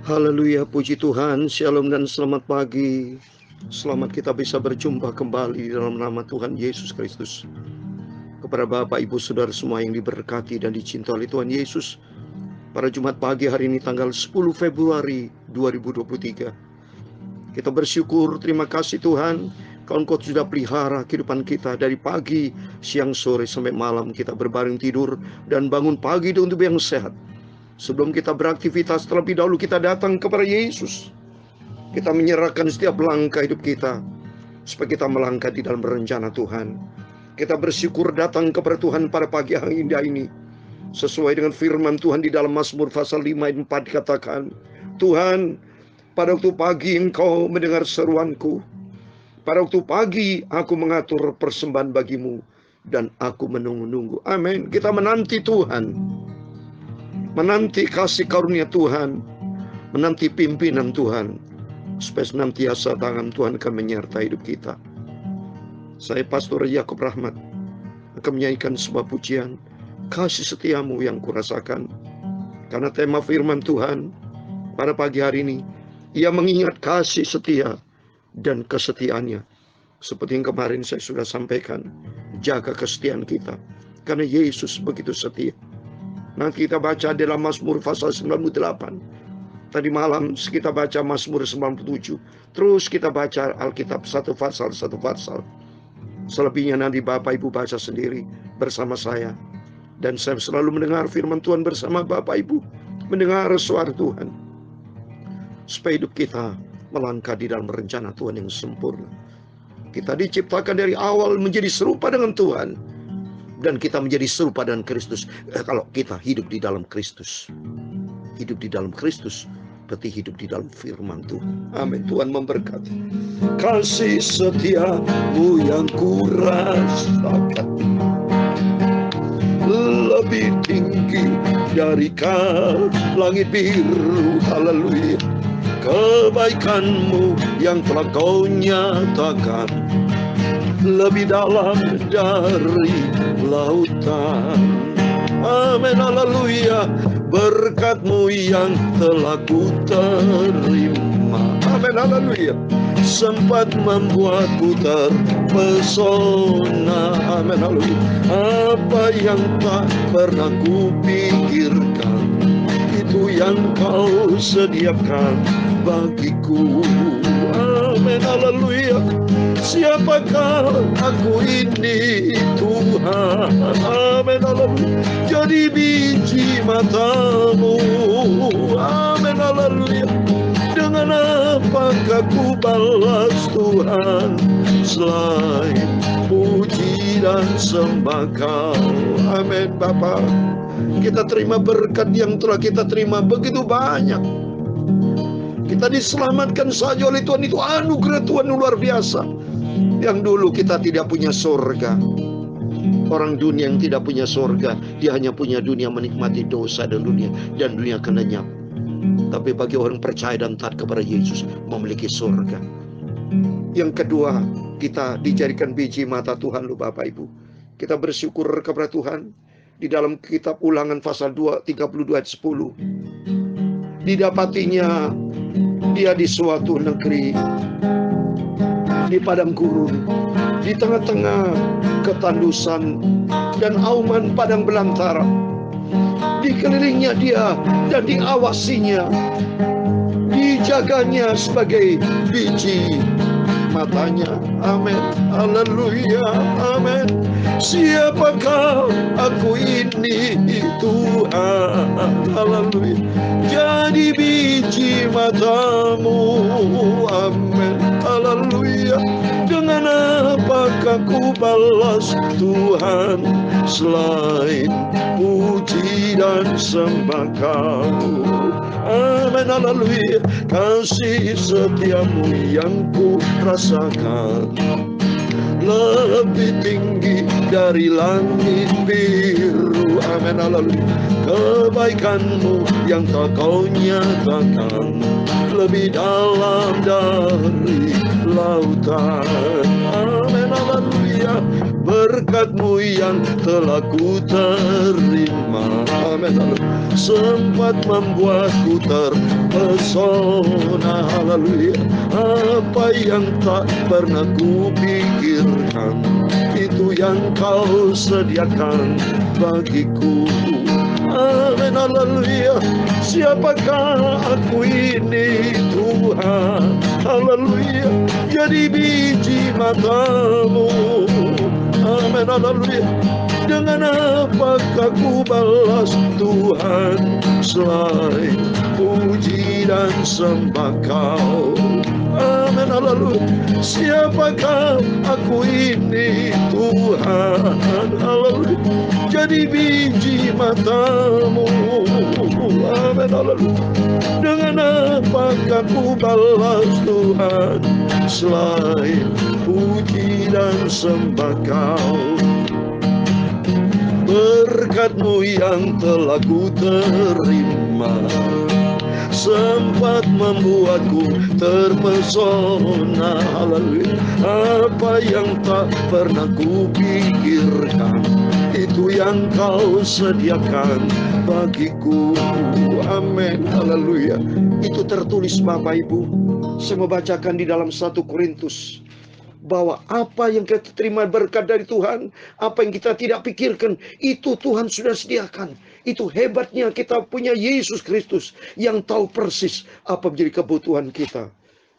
Haleluya, puji Tuhan, shalom dan selamat pagi. Selamat kita bisa berjumpa kembali dalam nama Tuhan Yesus Kristus. Kepada Bapak, Ibu, Saudara semua yang diberkati dan dicintai oleh Tuhan Yesus, pada Jumat pagi hari ini tanggal 10 Februari 2023. Kita bersyukur, terima kasih Tuhan, Engkau sudah pelihara kehidupan kita dari pagi, siang, sore, sampai malam. Kita berbaring tidur dan bangun pagi untuk yang sehat. Sebelum kita beraktivitas, terlebih dahulu kita datang kepada Yesus. Kita menyerahkan setiap langkah hidup kita, supaya kita melangkah di dalam rencana Tuhan. Kita bersyukur datang kepada Tuhan pada pagi hari indah ini. Sesuai dengan firman Tuhan di dalam Mazmur pasal 5 ayat 4 dikatakan, Tuhan, pada waktu pagi Engkau mendengar seruanku. Pada waktu pagi aku mengatur persembahan bagimu, dan aku menunggu-nunggu. Amin. Kita menanti Tuhan, menanti kasih karunia Tuhan, menanti pimpinan Tuhan, supaya senantiasa tangan Tuhan akan menyertai hidup kita. Saya Pastor Yakub Rahmat akan menyanyikan sebuah pujian, kasih setiamu yang kurasakan. Karena tema firman Tuhan pada pagi hari ini, Ia mengingat kasih setia dan kesetiaannya. Seperti yang kemarin saya sudah sampaikan, jaga kesetiaan kita, karena Yesus begitu setia. Nanti kita baca dalam Mazmur pasal 98. Tadi malam kita baca Mazmur 97. Terus kita baca Alkitab satu pasal. Selebihnya nanti Bapak Ibu baca sendiri bersama saya. Dan saya selalu mendengar firman Tuhan bersama Bapak Ibu, mendengar suara Tuhan, supaya hidup kita melangkah di dalam rencana Tuhan yang sempurna. Kita diciptakan dari awal menjadi serupa dengan Tuhan, dan kita menjadi serupa dengan Kristus. Kalau kita hidup di dalam Kristus, hidup di dalam Kristus berarti hidup di dalam firman Tuhan. Amin. Tuhan memberkati. Kasih setiamu yang kurasakan lebih tinggi dari langit biru. Haleluya. Kebaikanmu yang telah kau nyatakan lebih dalam dari lautan. Amin, haleluya. Berkat-Mu yang telah ku terima, amin, haleluya, sempat membuatku terpesona. Amin, haleluya. Apa yang tak pernah ku pikirkan, itu yang Kau sediakan bagiku. Amin, haleluya. Siapakah aku ini Tuhan? Amin, haleluya. Jadi biji mata-Mu. Amin, haleluya. Dengan apakah ku balas Tuhan, selain puji dan sembah Kau? Amin, Bapa. Kita terima berkat yang telah kita terima begitu banyak. Kita diselamatkan saja oleh Tuhan, itu anugerah Tuhan luar biasa. Yang dulu kita tidak punya surga. Orang dunia yang tidak punya surga, dia hanya punya dunia, menikmati dosa dan dunia akan lenyap. Tapi bagi orang percaya dan taat kepada Yesus, memiliki surga. Yang kedua, kita dijadikan biji mata Tuhan, loh Bapak Ibu. Kita bersyukur kepada Tuhan. Di dalam kitab Ulangan pasal 32 ayat 10, didapatinya dia di suatu negeri, di padang gurun, di tengah-tengah ketandusan dan auman padang belantara. Dikelilingnya dia dan diawasinya, dijaganya sebagai biji matanya. Amin, haleluya, amin. Siapakah aku ini Tuhan, haleluya. Jadi biji mata-Mu, amin, haleluya. Dengan apakah ku balas Tuhan, selain puji dan sembah Kau? Amin, haleluya. Kasih setiamu yang ku rasakan lebih tinggi dari langit biru. Amin, haleluya. Kebaikan-Mu yang tak Kau nyatakan lebih dalam dari lautan. Amin, haleluya. berkat-Mu yang telah ku terima. Amin. Sempat membuatku terpesona. Haleluya. Apa yang tak pernah ku pikirkan, itu yang Kau sediakan bagiku. Amin. Haleluya. Siapakah aku ini Tuhan? Haleluya. Jadi biji mata-Mu. Amin. Haleluya. Dengan apakah ku balas Tuhan selain puji dan sembah Kau? Amin. Haleluya. Siapakah aku ini Tuhan? Haleluya. Jadi biji mata-Mu. Amin. Haleluya. Dengan apakah ku balas Tuhan selain puji dan sembah Kau? Berkat-Mu yang telah ku terima sempat membuatku terpesona. Haleluya. Apa yang tak pernah ku pikirkan, itu yang Kau sediakan bagiku. Amin. Haleluya. Itu tertulis Bapak Ibu. Saya mau bacakan di dalam 1 Korintus, bahwa apa yang kita terima berkat dari Tuhan, apa yang kita tidak pikirkan, itu Tuhan sudah sediakan. Itu hebatnya kita punya Yesus Kristus yang tahu persis apa menjadi kebutuhan kita.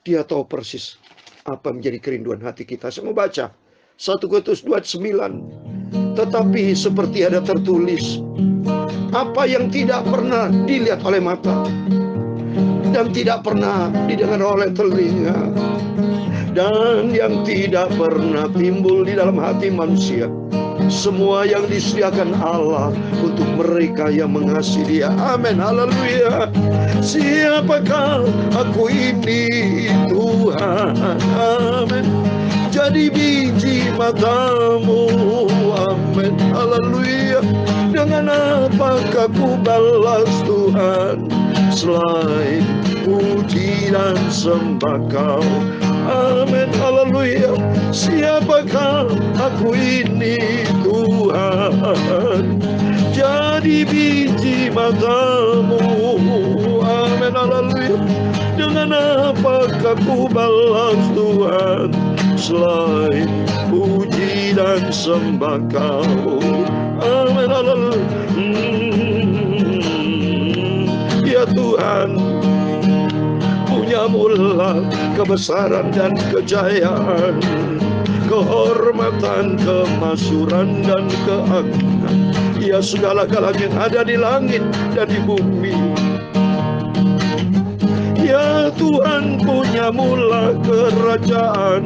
Dia tahu persis apa menjadi kerinduan hati kita. Saya mau baca 1 Korintus 2:9. Tetapi seperti ada tertulis, apa yang tidak pernah dilihat oleh mata dan tidak pernah didengar oleh telinga, dan yang tidak pernah timbul di dalam hati manusia, semua yang disediakan Allah untuk mereka yang mengasihi Dia. Amin. Haleluya. Siapakah aku ini Tuhan? Amin. Jadi biji mata-Mu. Amin. Haleluya. Dengan apakah ku balas Tuhan selain puji dan sembah Kau? Amin. Haleluya. Siapakah aku ini Tuhan? Jadi biji mata-Mu. Amin. Haleluya. Dengan apakah ku balas Tuhan selain puji dan sembah Kau? Amin. Haleluya. Ya Tuhan, punya-Mu lah kebesaran dan kejayaan, kehormatan, kemasyuran dan keagungan. Ya segala-galanya yang ada di langit dan di bumi. Ya Tuhan, punya-Mu lah kerajaan.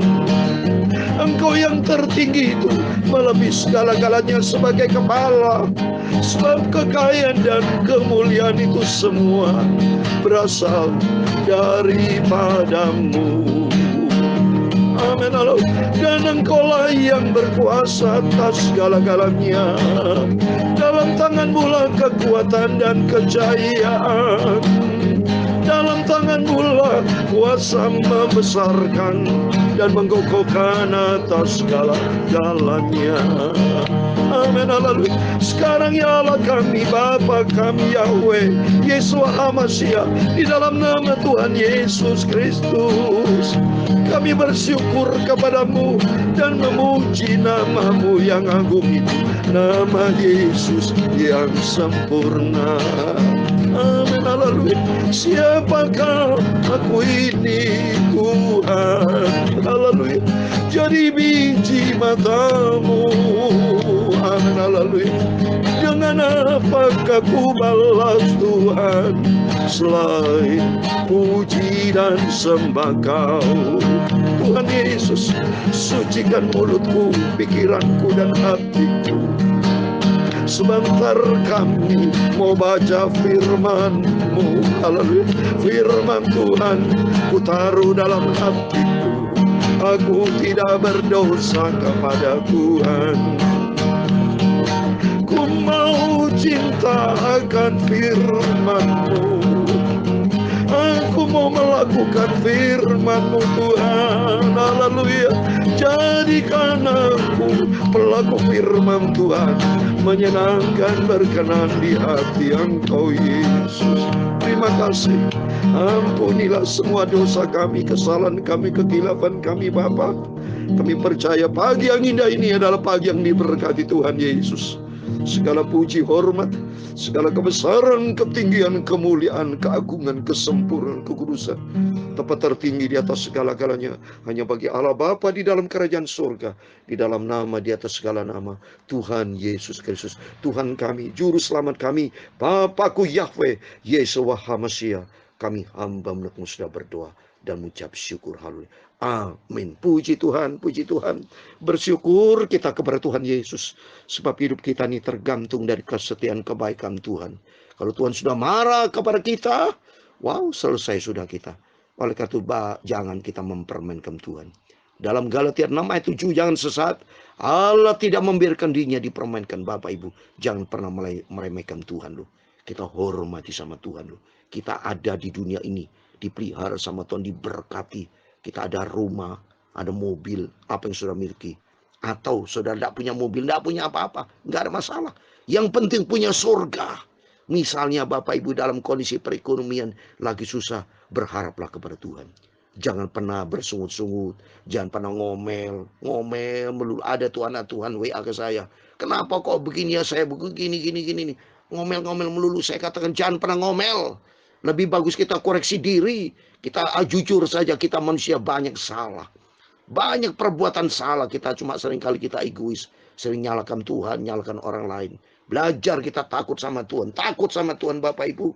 Engkau yang tertinggi itu melebihi segala-galanya sebagai kepala. Sebab kekayaan dan kemuliaan itu semua berasal daripada-Mu. Amin. Dan Engkau-lah yang berkuasa atas segala-galanya. Dalam tangan-Mu lah kekuatan dan kejayaan. Dalam tangan-Mu lah kuasa membesarkan dan mengkokohkan atas segala-galanya. Amin. Haleluya. Sekarang ya Allah kami, Bapa kami Yahweh Yeshua HaMashiach, di dalam nama Tuhan Yesus Kristus, kami bersyukur kepada-Mu dan memuji nama-Mu yang agung itu, nama Yesus yang sempurna. Amin. Haleluya. Siapakah aku ini Tuhan? Haleluya. Jadi biji mata-Mu. Amin. Haleluya. Dengan apakah ku balas Tuhan selain puji dan sembah Kau? Tuhan Yesus, sucikan mulutku, pikiranku dan hatiku. Sebentar kami mau baca firman-Mu. Haleluya. Firman Tuhan ku taruh dalam hatiku. Aku tidak berdosa kepada Tuhan. Ku mau cinta akan firman-Mu. Aku mau melakukan melakukan firman-Mu Tuhan. Haleluya. Jadikan aku pelaku firman Tuhan, menyenangkan, berkenan di hati Engkau Yesus. Terima kasih. Ampunilah semua dosa kami, kesalahan kami, kekhilafan kami Bapa. Kami percaya pagi yang indah ini adalah pagi yang diberkati Tuhan Yesus. Segala puji, hormat, segala kebesaran, ketinggian, kemuliaan, keagungan, kesempurnaan, kekudusan, tempat tertinggi di atas segala-galanya hanya bagi Allah Bapa di dalam kerajaan surga, di dalam nama di atas segala nama, Tuhan Yesus Kristus. Tuhan kami, juru selamat kami, Bapakku Yahweh, Yeshua HaMashiach. Kami hamba menurut-Mu sudah berdoa dan mengucap syukur. Haleluya. Amin. Puji Tuhan, puji Tuhan. Bersyukur kita kepada Tuhan Yesus. Sebab hidup kita ini tergantung dari kesetiaan kebaikan Tuhan. Kalau Tuhan sudah marah kepada kita, wow, selesai sudah kita. Oleh karena itu, jangan kita mempermainkan Tuhan. Dalam Galatia 6 ayat 7, jangan sesat. Allah tidak membiarkan dirinya dipermainkan. Bapak Ibu, jangan pernah meremehkan Tuhan loh. Kita hormati sama Tuhan loh. Kita ada di dunia ini, dipelihara sama Tuhan, diberkati. Kita ada rumah, ada mobil, apa yang saudara miliki. Atau saudara tidak punya mobil, tidak punya apa-apa, nggak ada masalah. Yang penting punya surga. Misalnya Bapak Ibu dalam kondisi perekonomian lagi susah, berharaplah kepada Tuhan. Jangan pernah bersungut-sungut, jangan pernah ngomel melulu. Ada tuh anak Tuhan WA ke saya, kenapa kok begini ya, saya begini, gini. Ngomel-ngomel melulu. Saya katakan jangan pernah ngomel. Lebih bagus kita koreksi diri. Kita jujur saja, kita manusia banyak salah. Banyak perbuatan salah kita, cuma seringkali kita egois. Sering nyalakan Tuhan, nyalakan orang lain. Belajar kita takut sama Tuhan. Takut sama Tuhan Bapak Ibu.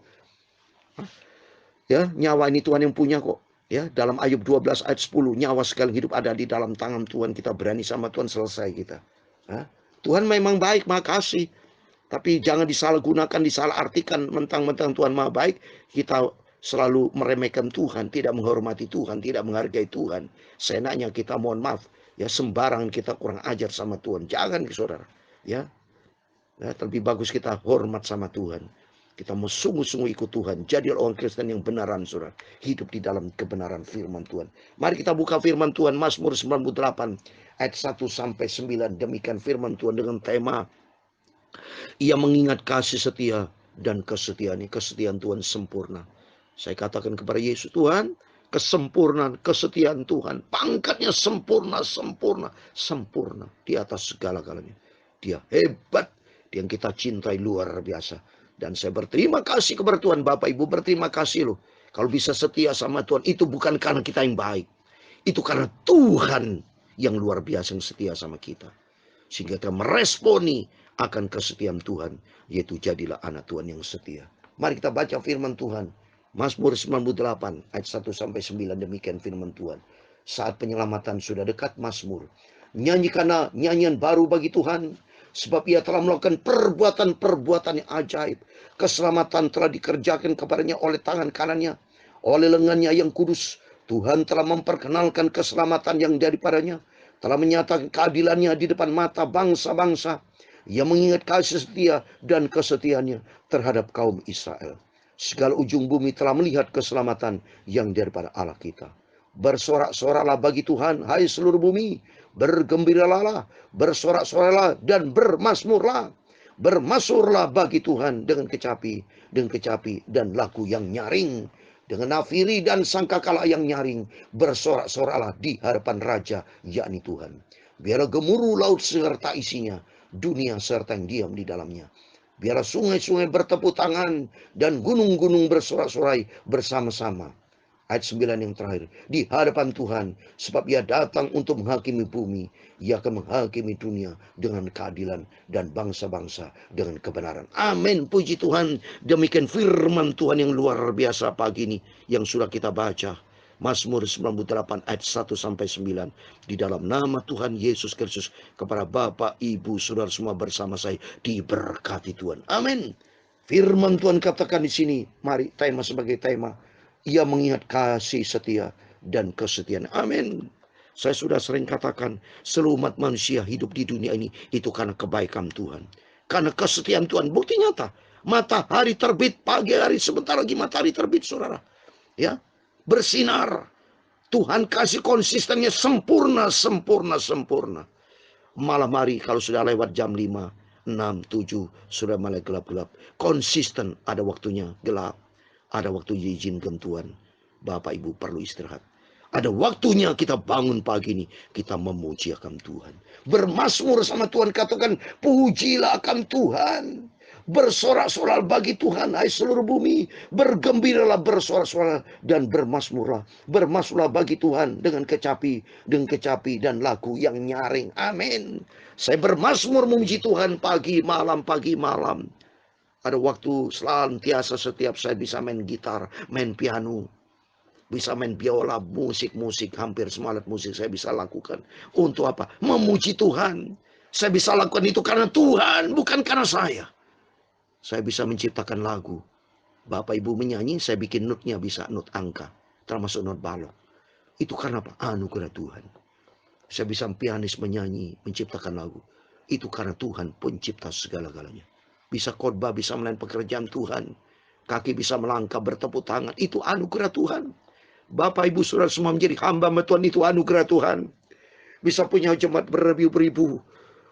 Ya, nyawa ini Tuhan yang punya kok. Ya, dalam Ayub 12 ayat 10, nyawa sekali hidup ada di dalam tangan Tuhan. Kita berani sama Tuhan, selesai kita. Tuhan memang baik, makasih. Tapi jangan disalahgunakan, disalahartikan, mentang-mentang Tuhan maha baik, kita selalu meremehkan Tuhan, tidak menghormati Tuhan, tidak menghargai Tuhan. Seenaknya kita mohon maaf, ya sembarangan kita kurang ajar sama Tuhan. Jangan saudara, ya lebih bagus kita hormat sama Tuhan. Kita mau sungguh-sungguh ikut Tuhan. Jadi orang Kristen yang benaran saudara, hidup di dalam kebenaran firman Tuhan. Mari kita buka firman Tuhan, Mazmur 98 ayat 1-9. Demikian firman Tuhan dengan tema Ia mengingat kasih setia dan kesetiaan Tuhan sempurna. Saya katakan kepada Yesus, Tuhan, kesempurnaan, kesetiaan Tuhan, pangkatnya sempurna di atas segala-galanya. Dia hebat, dia yang kita cintai luar biasa. Dan saya berterima kasih kepada Tuhan. Bapak Ibu berterima kasih loh. Kalau bisa setia sama Tuhan, itu bukan karena kita yang baik. Itu karena Tuhan yang luar biasa yang setia sama kita. Sehingga kita meresponi akan kesetiaan Tuhan, yaitu jadilah anak Tuhan yang setia. Mari kita baca firman Tuhan. Mazmur 98 ayat 1-9. Demikian firman Tuhan. Saat penyelamatan sudah dekat, Mazmur, nyanyikanlah nyanyian baru bagi Tuhan, sebab ia telah melakukan perbuatan-perbuatan yang ajaib. Keselamatan telah dikerjakan kepadanya oleh tangan kanannya, oleh lengannya yang kudus. Tuhan telah memperkenalkan keselamatan yang daripadanya, telah menyatakan keadilannya di depan mata bangsa-bangsa. Ia mengingat kasih setia dan kesetiaannya terhadap kaum Israel. Segala ujung bumi telah melihat keselamatan yang daripada Allah kita. Bersorak-soraklah bagi Tuhan, hai seluruh bumi. Bergembiralah, bersorak-soraklah dan bermasmurlah. Bermasurlah bagi Tuhan dengan kecapi dan lagu yang nyaring. Dengan nafiri dan sangkakala yang nyaring. Bersorak-soraklah di hadapan Raja, yakni Tuhan. Biarlah gemuruh laut serta isinya, dunia serta yang diam di dalamnya. Biarlah sungai-sungai bertepuk tangan dan gunung-gunung bersorak-sorai bersama-sama. Ayat 9 yang terakhir. Di hadapan Tuhan, sebab ia datang untuk menghakimi bumi. Ia akan menghakimi dunia dengan keadilan dan bangsa-bangsa dengan kebenaran. Amin. Puji Tuhan. Demikian firman Tuhan yang luar biasa pagi ini yang sudah kita baca. Mazmur 98 ayat 1-9. Di dalam nama Tuhan Yesus Kristus, kepada Bapak, Ibu, Saudara semua bersama saya diberkati Tuhan. Amin. Firman Tuhan katakan di sini, mari tema sebagai tema, ia mengingat kasih setia dan kesetiaan. Amin. Saya sudah sering katakan, seluruh umat manusia hidup di dunia ini itu karena kebaikan Tuhan, karena kesetiaan Tuhan. Bukti nyata, matahari terbit pagi hari, sebentar lagi matahari terbit, saudara. Ya, bersinar. Tuhan kasih konsistennya sempurna, sempurna, sempurna. Malam hari kalau sudah lewat jam 5, 6, 7, sudah mulai gelap-gelap. Konsisten, ada waktunya gelap. Ada waktu diizinkan Tuhan. Bapak Ibu perlu istirahat. Ada waktunya kita bangun pagi ini. Kita memuji akan Tuhan. Bermazmur sama Tuhan, katakan pujilah akan Tuhan. Bersorak-sorak bagi Tuhan, hai seluruh bumi. Bergembiralah, bersorak-sorak dan bermazmurlah. Bermazmurlah bagi Tuhan dengan kecapi dan lagu yang nyaring. Amin. Saya bermazmur memuji Tuhan pagi malam, pagi malam. Ada waktu senantiasa setiap saya bisa main gitar, main piano, bisa main biola, musik-musik, hampir semua alat musik saya bisa lakukan. Untuk apa? Memuji Tuhan. Saya bisa lakukan itu karena Tuhan, bukan karena saya. Saya bisa menciptakan lagu. Bapak Ibu menyanyi, saya bikin notnya bisa not angka, termasuk not balok. Itu karena apa? Anugerah Tuhan. Saya bisa pianis menyanyi, menciptakan lagu. Itu karena Tuhan pencipta segala-galanya. Bisa khotbah, bisa melayan pekerjaan Tuhan. Kaki bisa melangkah, bertepuk tangan. Itu anugerah Tuhan. Bapak Ibu Saudara semua menjadi hamba Tuhan, itu anugerah Tuhan. Bisa punya jemaat beribu-ribu.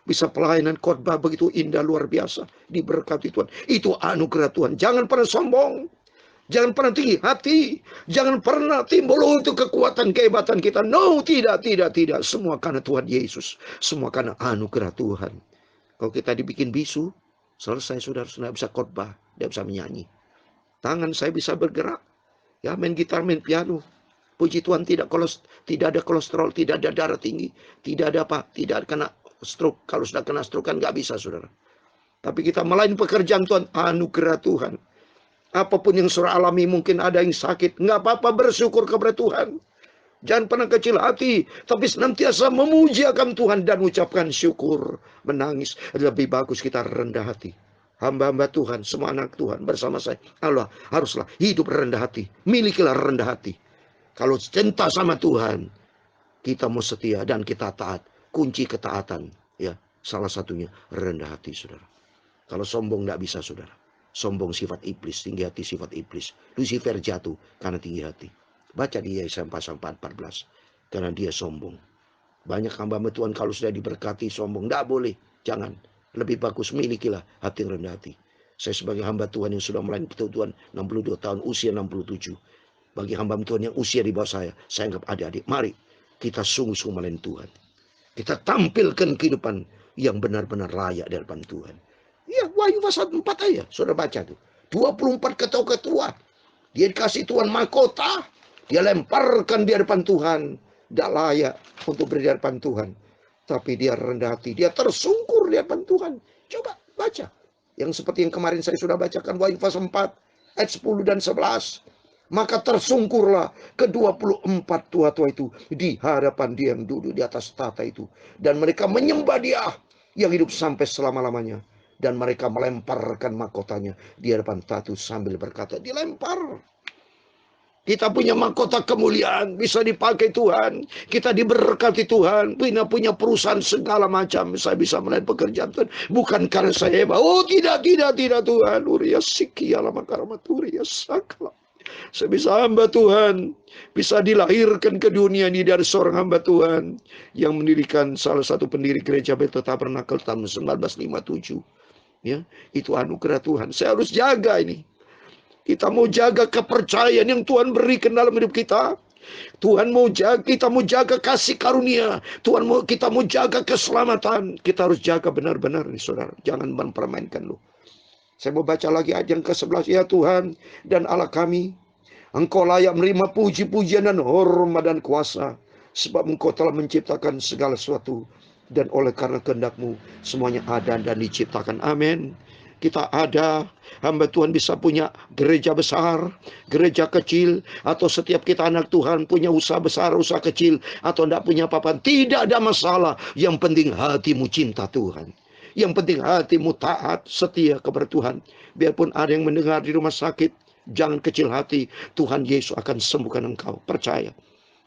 Bisa pelayanan khotbah begitu indah, luar biasa. Diberkati Tuhan. Itu anugerah Tuhan. Jangan pernah sombong. Jangan pernah tinggi hati. Jangan pernah timbul untuk kekuatan, kehebatan kita. No, tidak. Semua karena Tuhan Yesus. Semua karena anugerah Tuhan. Kalau kita dibikin bisu, selesai saudara, tidak bisa khotbah. Tidak bisa menyanyi. Tangan saya bisa bergerak. Ya, main gitar, main piano. Puji Tuhan, tidak ada kolesterol, tidak ada darah tinggi. Tidak ada apa, tidak kena stroke. Kalau sudah kena stroke kan nggak bisa saudara. Tapi kita melayani pekerjaan Tuhan, anugerah Tuhan. Apapun yang saudara alami, mungkin ada yang sakit, nggak apa-apa, bersyukur kepada Tuhan. Jangan pernah kecil hati, tapi senantiasa memuji akan Tuhan dan ucapkan syukur. Menangis, lebih bagus kita rendah hati. Hamba-hamba Tuhan, semua anak Tuhan bersama saya, Allah haruslah hidup rendah hati. Milikilah rendah hati. Kalau cinta sama Tuhan, kita mau setia dan kita taat. Kunci ketaatan, ya, salah satunya rendah hati, saudara. Kalau sombong nggak bisa, saudara. Sombong sifat iblis, tinggi hati sifat iblis. Lucifer jatuh karena tinggi hati. Baca di Yesaya pasal 14, karena dia sombong. Banyak hamba Tuhan kalau sudah diberkati sombong, nggak boleh, jangan. Lebih bagus milikilah hati rendah hati. Saya sebagai hamba Tuhan yang sudah melayani Tuhan 62 tahun, usia 67. Bagi hamba Tuhan yang usia di bawah saya anggap adik-adik. Mari kita sungguh-sungguh melayani Tuhan. Kita tampilkan kehidupan yang benar-benar layak di hadapan Tuhan. Ya, Wahyu pasal 4 aja, saudara baca tuh. 24 ketua-ketua. Dia dikasih Tuhan mahkota. Dia lemparkan di hadapan Tuhan. Tidak layak untuk berdiri di hadapan Tuhan. Tapi dia rendah hati. Dia tersungkur di hadapan Tuhan. Coba baca. Yang seperti yang kemarin saya sudah bacakan. Wahyu pasal 4 ayat 10 dan 11. Maka tersungkurlah ke-24 tua-tua itu di hadapan dia yang duduk di atas tahta itu. Dan mereka menyembah dia yang hidup sampai selama-lamanya. Dan mereka melemparkan mahkotanya di hadapan tahta sambil berkata, dilempar. Kita punya mahkota kemuliaan, bisa dipakai Tuhan. Kita diberkati Tuhan, punya perusahaan segala macam. Saya bisa melayani pekerjaan Tuhan. Bukan karena saya hebat. Oh tidak Tuhan. Uriya sikiya lama karamaturiya sakala. Saya bisa hamba Tuhan, bisa dilahirkan ke dunia ini dari seorang hamba Tuhan yang mendirikan salah satu pendiri gereja Bethel Tabernakel tahun 1957. Ya, itu anugerah Tuhan. Saya harus jaga ini. Kita mau jaga kepercayaan yang Tuhan berikan dalam hidup kita. Kita mau jaga kasih karunia. Kita mau jaga keselamatan. Kita harus jaga benar-benar nih saudara. Jangan mempermainkan loh. Saya mau baca lagi ayat yang ke-11. Ya Tuhan dan Allah kami, Engkau layak menerima puji-pujian dan hormat dan kuasa. Sebab Engkau telah menciptakan segala sesuatu. Dan oleh karena kehendak-Mu semuanya ada dan diciptakan. Amin. Kita ada, hamba Tuhan bisa punya gereja besar, gereja kecil, atau setiap kita anak Tuhan punya usaha besar, usaha kecil, atau tidak punya apa-apa. Tidak ada masalah. Yang penting hatimu cinta Tuhan. Yang penting hatimu taat, setia kepada Tuhan. Biarpun ada yang mendengar di rumah sakit, jangan kecil hati. Tuhan Yesus akan sembuhkan engkau. Percaya.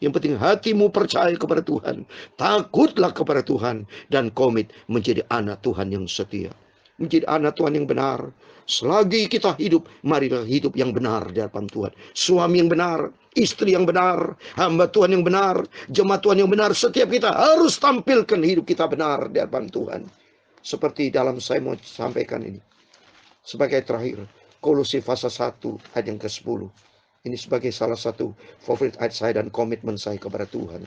Yang penting hatimu percaya kepada Tuhan. Takutlah kepada Tuhan. Dan komit menjadi anak Tuhan yang setia. menjadi anak Tuhan yang benar. Selagi kita hidup, marilah hidup yang benar di hadapan Tuhan. Suami yang benar, istri yang benar, hamba Tuhan yang benar, jemaat Tuhan yang benar. Setiap kita harus tampilkan hidup kita benar di hadapan Tuhan. Seperti dalam saya mau sampaikan ini. Sebagai terakhir, Kolose pasal 1 ayat yang ke-10. Ini sebagai salah satu favorit ayat saya dan komitmen saya kepada Tuhan.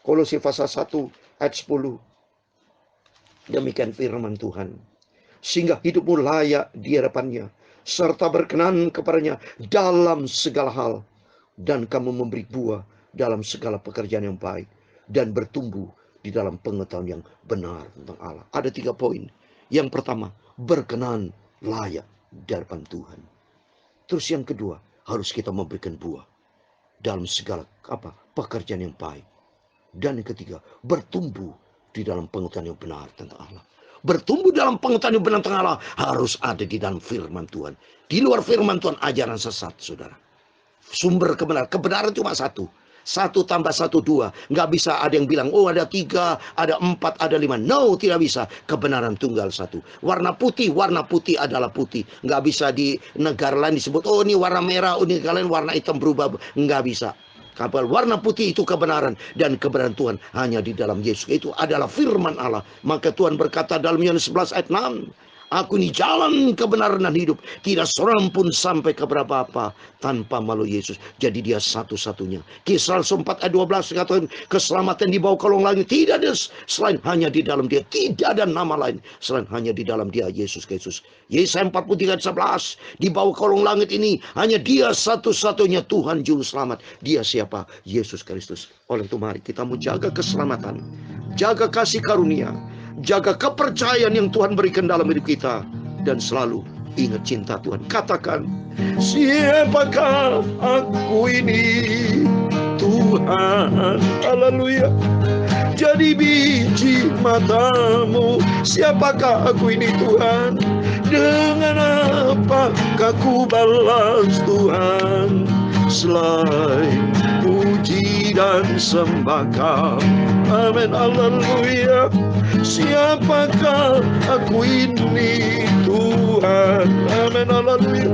Kolose pasal 1 ayat 10. Demikian firman Tuhan. Sehingga hidupmu layak di hadapannya, serta berkenan kepadanya dalam segala hal, dan kamu memberi buah dalam segala pekerjaan yang baik, dan bertumbuh di dalam pengetahuan yang benar tentang Allah. Ada 3 poin. Yang pertama, berkenan, layak di hadapan Tuhan. Terus yang kedua, harus kita memberikan buah dalam segala pekerjaan yang baik. Dan yang ketiga, bertumbuh di dalam pengetahuan yang benar tentang Allah. Bertumbuh dalam pengetahuan yang benar tentang Allah harus ada di dalam firman Tuhan. Di luar firman Tuhan ajaran sesat, saudara. Sumber kebenaran cuma satu. 1 tambah 1, 2. Nggak bisa ada yang bilang, oh ada 3, ada 4, ada 5. No, tidak bisa. Kebenaran tunggal satu. Warna putih adalah putih. Nggak bisa di negara lain disebut, oh ini warna merah, oh ini kalian warna hitam berubah. Nggak bisa. Kapal warna putih itu kebenaran, dan kebenaran Tuhan hanya di dalam Yesus. Itu adalah firman Allah. Maka Tuhan berkata dalam Yohanes 11 ayat 6, aku ini jalan kebenaran dan hidup. Tidak seorang pun sampai ke apa tanpa melalui Yesus. Jadi dia satu-satunya. Kisah 4 ayat 12 katakan, keselamatan di bawah kolong langit tidak ada selain hanya di dalam dia. Tidak ada nama lain selain hanya di dalam dia, Yesus Kristus. Yesaya 43 ayat 11, di bawah kolong langit ini hanya dia satu-satunya Tuhan juru selamat. Dia siapa? Yesus Kristus. Oleh itu mari kita mau jaga keselamatan, jaga kasih karunia, jaga kepercayaan yang Tuhan berikan dalam hidup kita, dan selalu ingat cinta Tuhan. Katakan, siapakah aku ini Tuhan? Haleluya. Jadi biji matamu, siapakah aku ini Tuhan? Dengan apakah ku balas Tuhan, selain puji dan sembah Kau? Amin, haleluya. Siapakah aku ini Tuhan? Amin, haleluya.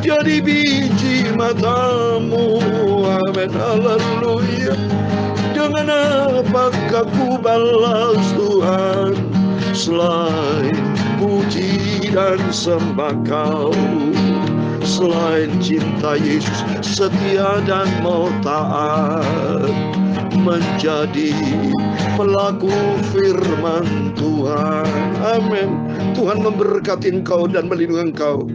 Jadi biji matamu, amin, haleluya. Dengan apakah ku balas Tuhan, selain puji dan sembah Kau? Selain cinta Yesus setia dan mau taat, menjadi pelaku firman Tuhan. Amin. Tuhan memberkati engkau dan melindungi engkau.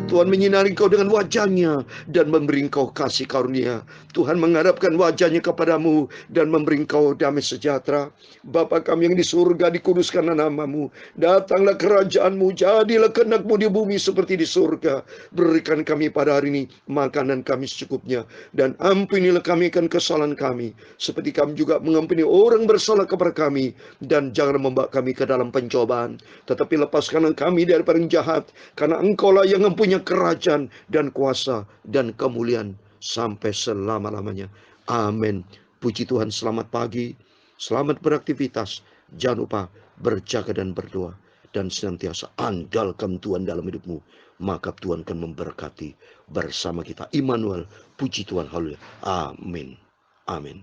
Tuhan menyinari engkau dengan wajahnya dan memberi engkau kasih karunia. Tuhan menghadapkan wajahnya kepadamu dan memberi engkau damai sejahtera. Bapa kami yang di surga, dikuduskanlah namamu. Datanglah kerajaanmu, jadilah kehendakmu di bumi seperti di surga. Berikan kami pada hari ini makanan kami secukupnya, dan ampunilah kami akan kesalahan kami, seperti kami juga mengampuni orang bersalah kepada kami. Dan jangan membawa kami ke dalam pencobaan, tetapi lepaskanlah kami daripada yang jahat, karena engkaulah yang mempunyai kerajaan dan kuasa dan kemuliaan sampai selama-lamanya. Amin. Puji Tuhan. Selamat pagi, selamat beraktivitas. Jangan lupa berjaga dan berdoa, dan senantiasa andalkan Tuhan dalam hidupmu, maka Tuhan akan memberkati bersama kita. Immanuel. Puji Tuhan. Haleluya. Amin. Amin.